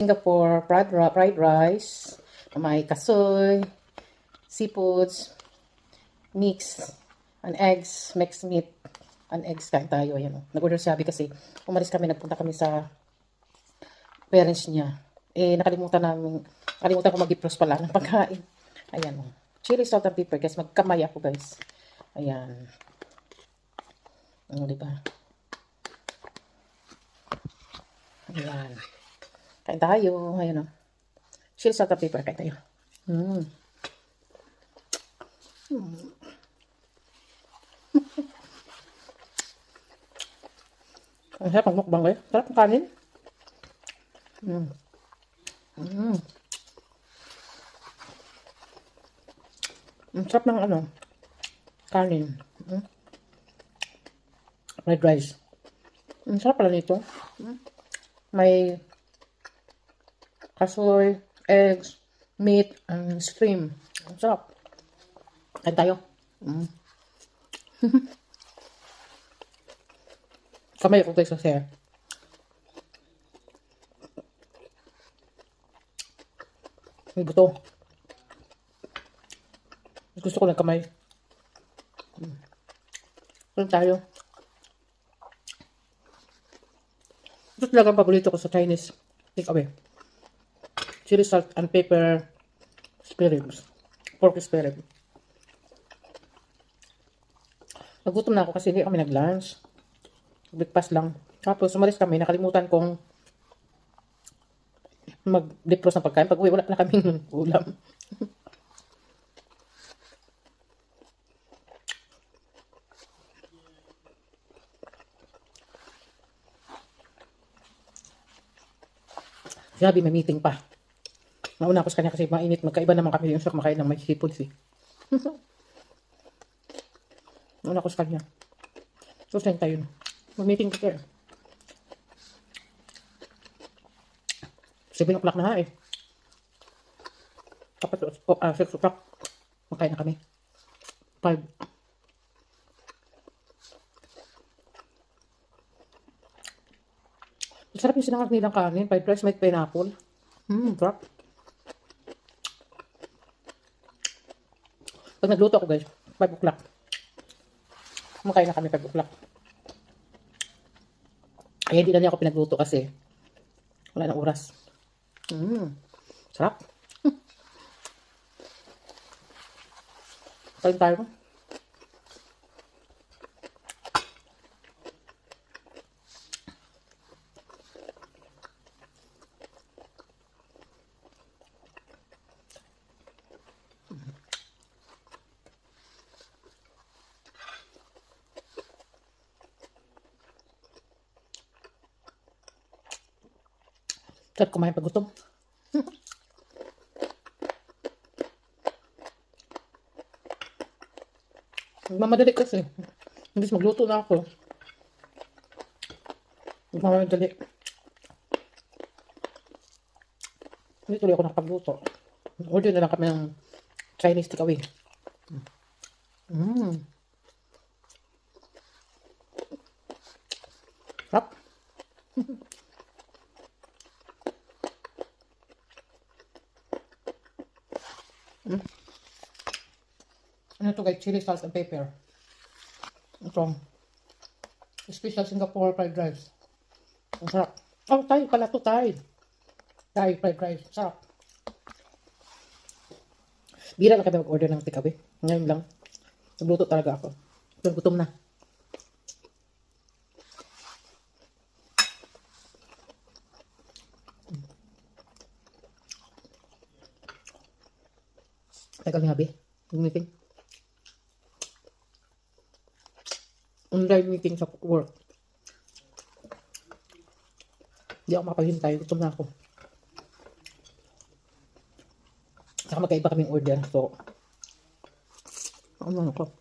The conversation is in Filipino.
Singapore fried rice, may kasoy, seafoods, mix, and eggs, mixed meat, and eggs. Kain tayo, ayan o. Nag-order si Abby kasi umalis kami, nagpunta kami sa parents niya. Nakalimutan ko mag-defrost pala ng pagkain. Ayan o. Chili, salt, and pepper, guys. Magkamay ako, guys. Ayan. Diba? Ayan. Kain tayo. Ayan o. Chili, salt, and pepper. Kain tayo. Ang sarap ang mukbang kayo. Sarap ang kanin. Ang sarap ng kanin. Fried rice. Ang sarap pala nito. May kasoy, eggs, meat, and shrimp. Ang sarap. Kain tayo. Kamay ko tayo sa share. May buto. Gusto ko lang kamay. Kain tayo. Ito talaga ang paborito ko sa Chinese takeaway. Chili, salt, and pepper spare ribs. Pork spare rib. Nagutom na ako kasi hindi kami nag-lunch. Breakfast lang. Tapos umalis kami, nakalimutan kong mag-defrost ng pagkain. Pag uwi, wala na kaming ulam. Sabi, may meeting pa. Nauna ako sa kanya kasi mainit. Magkaiba naman kami yung kumakain ng may seafoods eh. Nauna ako sa kanya. So, saan tayo? Mag-meeting ka. 7 o'clock na ha eh. Tapos, 6 o'clock. Makain na kami. 5. Sarap yung sinangag nilang kanin. Fried rice, may pineapple. Sarap. Pag nagluto ako guys, 5 o'clock. Makain na kami 5 o'clock. Ay, hindi na niya ako pinagluto kasi wala nang oras. Sarap. Kain tayo. Sarap kumain pag gutom. Magmamadali kasi. Imbis magluto na ako. Magmamadali. Hindi tuloy ako nakapagluto. Order na lang kami ng Chinese takeaway. Sarap. Ano to guys? Chili, salt, and pepper. Ito. Special Singapore fried rice. Ang sarap. Oh, Thai pala to, Thai. Thai fried rice. Sarap. Bira na kami mag-order ng takeaway. Ngayon lang. Nagluto talaga ako. Gutom na. Tagal nga, be. Yung meeting. Online meeting sa work. Hindi ako makapahintay. Gutom na ako. Saka magkaiba kaming order. So, ano ako?